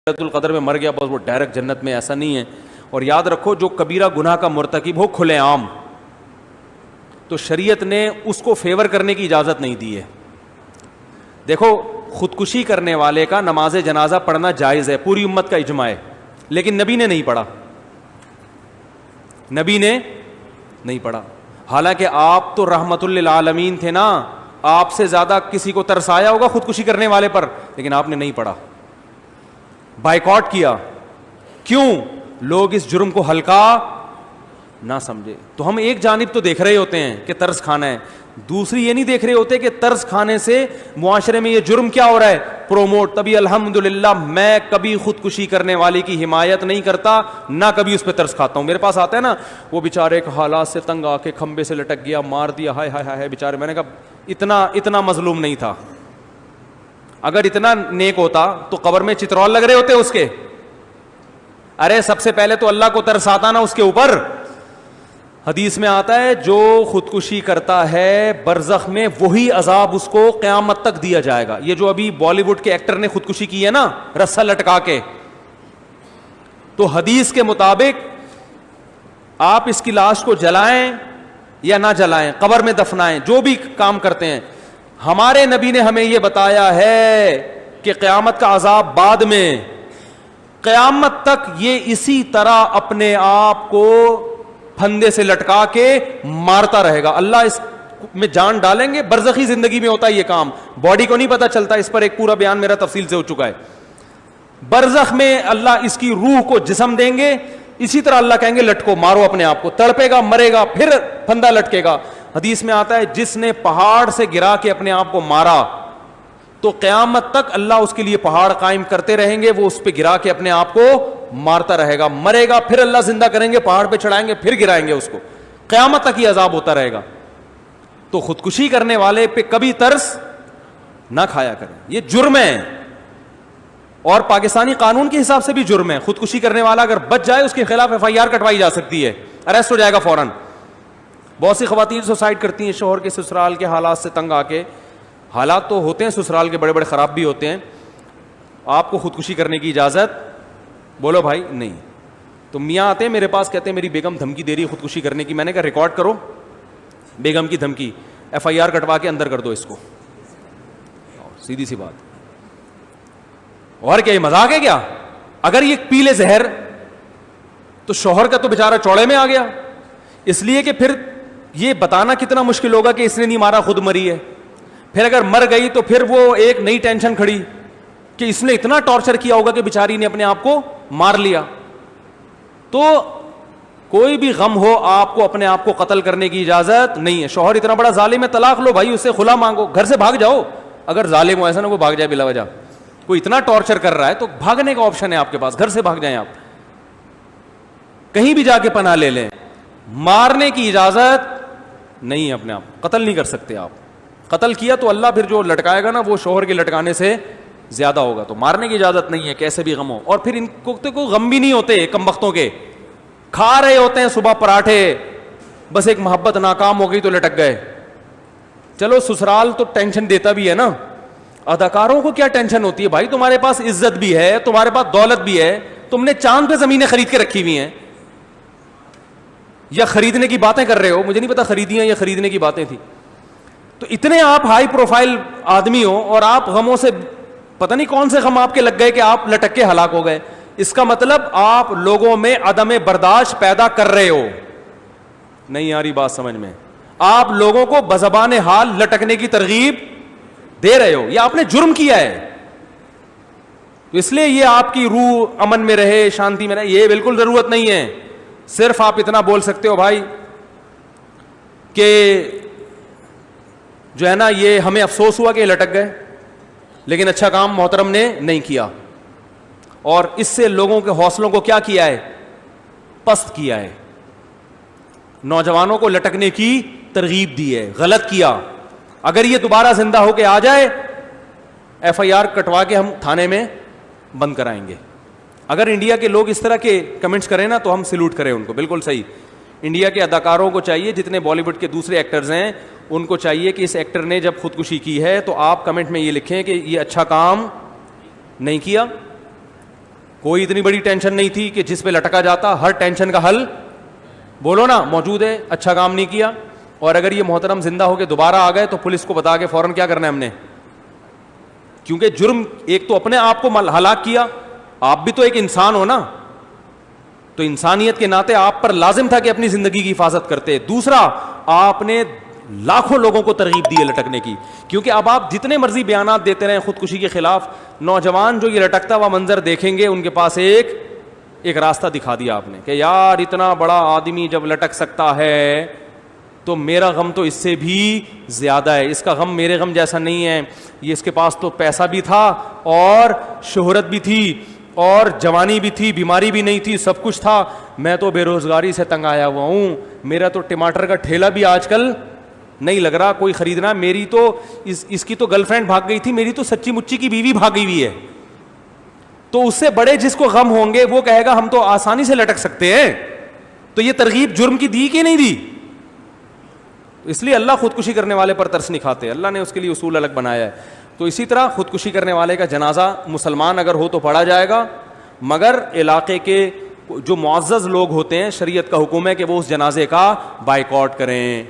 لیلۃ القدر میں مر گیا بس وہ ڈائریکٹ جنت میں، ایسا نہیں ہے. اور یاد رکھو جو کبیرہ گناہ کا مرتکب ہو کھلے عام، تو شریعت نے اس کو فیور کرنے کی اجازت نہیں دی ہے. دیکھو خودکشی کرنے والے کا نماز جنازہ پڑھنا جائز ہے، پوری امت کا اجماع ہے، لیکن نبی نے نہیں پڑھا، نبی نے نہیں پڑھا. حالانکہ آپ تو رحمت للعالمین تھے نا، آپ سے زیادہ کسی کو ترس آیا ہوگا خودکشی کرنے والے پر، لیکن آپ نے نہیں پڑھا، بائیکاٹ کیا. کیوں؟ لوگ اس جرم کو ہلکا نہ سمجھے. تو ہم ایک جانب تو دیکھ رہے ہوتے ہیں کہ ترس کھانا ہے، دوسری یہ نہیں دیکھ رہے ہوتے کہ ترس کھانے سے معاشرے میں یہ جرم کیا ہو رہا ہے، پروموٹ. تبھی الحمدللہ میں کبھی خودکشی کرنے والے کی حمایت نہیں کرتا، نہ کبھی اس پہ ترس کھاتا ہوں. میرے پاس آتا ہے نا وہ بیچارے ایک حالات سے تنگ آ کے کھمبے سے لٹک گیا، مار دیا، ہائے ہائے ہائے بیچارے. میں نے کہا اتنا مظلوم نہیں تھا، اگر اتنا نیک ہوتا تو قبر میں چترول لگ رہے ہوتے اس کے. ارے سب سے پہلے تو اللہ کو ترس آتا نا اس کے اوپر. حدیث میں آتا ہے جو خودکشی کرتا ہے برزخ میں وہی عذاب اس کو قیامت تک دیا جائے گا. یہ جو ابھی بالی ووڈ کے ایکٹر نے خودکشی کی ہے نا رسا لٹکا کے، تو حدیث کے مطابق آپ اس کی لاش کو جلائیں یا نہ جلائیں، قبر میں دفنائیں، جو بھی کام کرتے ہیں، ہمارے نبی نے ہمیں یہ بتایا ہے کہ قیامت کا عذاب بعد میں، قیامت تک یہ اسی طرح اپنے آپ کو پھندے سے لٹکا کے مارتا رہے گا. اللہ اس میں جان ڈالیں گے. برزخی زندگی میں ہوتا ہے یہ کام، باڈی کو نہیں پتا چلتا. اس پر ایک پورا بیان میرا تفصیل سے ہو چکا ہے. برزخ میں اللہ اس کی روح کو جسم دیں گے، اسی طرح اللہ کہیں گے لٹکو، مارو اپنے آپ کو. تڑپے گا، مرے گا، پھر پھندا لٹکے گا. حدیث میں آتا ہے جس نے پہاڑ سے گرا کے اپنے آپ کو مارا تو قیامت تک اللہ اس کے لیے پہاڑ قائم کرتے رہیں گے، وہ اس پہ گرا کے اپنے آپ کو مارتا رہے گا. مرے گا، پھر اللہ زندہ کریں گے، پہاڑ پہ چڑھائیں گے، پھر گرائیں گے اس کو. قیامت تک یہ عذاب ہوتا رہے گا. تو خودکشی کرنے والے پہ کبھی ترس نہ کھایا کریں، یہ جرم ہے. اور پاکستانی قانون کے حساب سے بھی جرم ہے. خودکشی کرنے والا اگر بچ جائے اس کے خلاف FIR کٹوائی جا سکتی ہے، اریسٹ ہو جائے گا فوراً. بہت سی خواتین سوسائڈ کرتی ہیں شوہر کے سسرال کے حالات سے تنگ آ کے. حالات تو ہوتے ہیں سسرال کے بڑے بڑے خراب بھی ہوتے ہیں. آپ کو خودکشی کرنے کی اجازت بولو بھائی نہیں. تو میاں آتے ہیں میرے پاس، کہتے ہیں میری بیگم دھمکی دے رہی ہے خودکشی کرنے کی. میں نے کہا ریکارڈ کرو بیگم کی دھمکی، FIR کٹوا کے اندر کر دو اس کو. سیدھی سی بات. اور کیا یہ مذاق ہے کیا؟ اگر یہ پی لے زہر تو شوہر کا تو بیچارہ چوڑے میں آ گیا. اس لیے کہ پھر یہ بتانا کتنا مشکل ہوگا کہ اس نے نہیں مارا خود مری ہے. پھر اگر مر گئی تو پھر وہ ایک نئی ٹینشن کھڑی کہ اس نے اتنا ٹارچر کیا ہوگا کہ بیچاری نے اپنے آپ کو مار لیا. تو کوئی بھی غم ہو آپ کو اپنے آپ کو قتل کرنے کی اجازت نہیں ہے. شوہر اتنا بڑا ظالم ہے، طلاق لو بھائی، اس سے خلا مانگو، گھر سے بھاگ جاؤ. اگر ظالم ہو ایسا نہ وہ بھاگ جائے بلا وجہ، کوئی اتنا ٹارچر کر رہا ہے تو بھاگنے کا آپشن ہے آپ کے پاس، گھر سے بھاگ جائیں، آپ کہیں بھی جا کے پناہ لے لیں. مارنے کی اجازت نہیں ہے. اپنے آپ قتل نہیں کر سکتے. آپ قتل کیا تو اللہ پھر جو لٹکائے گا نا وہ شوہر کے لٹکانے سے زیادہ ہوگا. تو مارنے کی اجازت نہیں ہے کیسے بھی غم ہو. اور پھر ان کو کوئی غم بھی نہیں ہوتے، کم بختوں کے کھا رہے ہوتے ہیں صبح پراٹھے، بس ایک محبت ناکام ہو گئی تو لٹک گئے. چلو سسرال تو ٹینشن دیتا بھی ہے نا، اداکاروں کو کیا ٹینشن ہوتی ہے بھائی؟ تمہارے پاس عزت بھی ہے، تمہارے پاس دولت بھی ہے، تم نے چاند پہ زمینیں خرید کے رکھی ہوئی ہیں، یا خریدنے کی باتیں کر رہے ہو. مجھے نہیں پتا خریدیاں یا خریدنے کی باتیں تھی. تو اتنے آپ ہائی پروفائل آدمی ہو اور آپ غموں سے پتہ نہیں کون سے غم آپ کے لگ گئے کہ آپ لٹک کے ہلاک ہو گئے. اس کا مطلب آپ لوگوں میں عدم برداشت پیدا کر رہے ہو. نہیں آ رہی بات سمجھ میں؟ آپ لوگوں کو بزبان حال لٹکنے کی ترغیب دے رہے ہو، یا آپ نے جرم کیا ہے. اس لیے یہ آپ کی روح امن میں رہے، شانتی میں رہے، یہ بالکل ضرورت نہیں ہے. صرف آپ اتنا بول سکتے ہو بھائی کہ جو ہے نا یہ ہمیں افسوس ہوا کہ لٹک گئے، لیکن اچھا کام محترم نے نہیں کیا. اور اس سے لوگوں کے حوصلوں کو کیا کیا ہے؟ پست کیا ہے. نوجوانوں کو لٹکنے کی ترغیب دی ہے. غلط کیا. اگر یہ دوبارہ زندہ ہو کے آ جائے FIR کٹوا کے ہم تھانے میں بند کرائیں گے. اگر انڈیا کے لوگ اس طرح کے کمنٹس کریں نا تو ہم سلوٹ کریں ان کو. بالکل صحیح. انڈیا کے اداکاروں کو چاہیے، جتنے بالی ووڈ کے دوسرے ایکٹرز ہیں ان کو چاہیے کہ اس ایکٹر نے جب خودکشی کی ہے تو آپ کمنٹ میں یہ لکھیں کہ یہ اچھا کام نہیں کیا. کوئی اتنی بڑی ٹینشن نہیں تھی کہ جس پہ لٹکا جاتا. ہر ٹینشن کا حل بولو نا موجود ہے. اچھا کام نہیں کیا, اور اگر یہ محترم زندہ ہو کے دوبارہ آ گئے تو پولیس کو بتا کے فوراً کیا کرنا ہے ہم نے, کیونکہ جرم ایک تو اپنے آپ کو ہلاک کیا, آپ بھی تو ایک انسان ہو نا, تو انسانیت کے ناطے آپ پر لازم تھا کہ اپنی زندگی کی حفاظت کرتے. دوسرا, آپ نے لاکھوں لوگوں کو ترغیب دی ہے لٹکنے کی, کیونکہ اب آپ جتنے مرضی بیانات دیتے رہیں خودکشی کے خلاف, نوجوان جو یہ لٹکتا ہوا منظر دیکھیں گے ان کے پاس ایک راستہ دکھا دیا آپ نے کہ یار اتنا بڑا آدمی جب لٹک سکتا ہے تو میرا غم تو اس سے بھی زیادہ ہے, اس کا غم میرے غم جیسا نہیں ہے. یہ اس کے پاس تو پیسہ بھی تھا اور شہرت بھی تھی اور جوانی بھی تھی, بیماری بھی نہیں تھی, سب کچھ تھا. میں تو بے روزگاری سے تنگ آیا ہوا ہوں, میرا تو ٹماٹر کا ٹھیلا بھی آج کل نہیں لگ رہا کوئی خریدنا. میری تو اس کی تو گرل فرینڈ بھاگ گئی تھی, میری تو سچی مچی کی بیوی بھاگ گئی ہوئی ہے. تو اس سے بڑے جس کو غم ہوں گے وہ کہے گا ہم تو آسانی سے لٹک سکتے ہیں. تو یہ ترغیب جرم کی دی کہ نہیں دی؟ اس لیے اللہ خودکشی کرنے والے پر ترس نہیں کھاتے, اللہ نے اس کے لیے اصول الگ بنایا ہے. تو اسی طرح خودکشی کرنے والے کا جنازہ مسلمان اگر ہو تو پڑھا جائے گا, مگر علاقے کے جو معزز لوگ ہوتے ہیں شریعت کا حکم ہے کہ وہ اس جنازے کا بائیکاٹ کریں.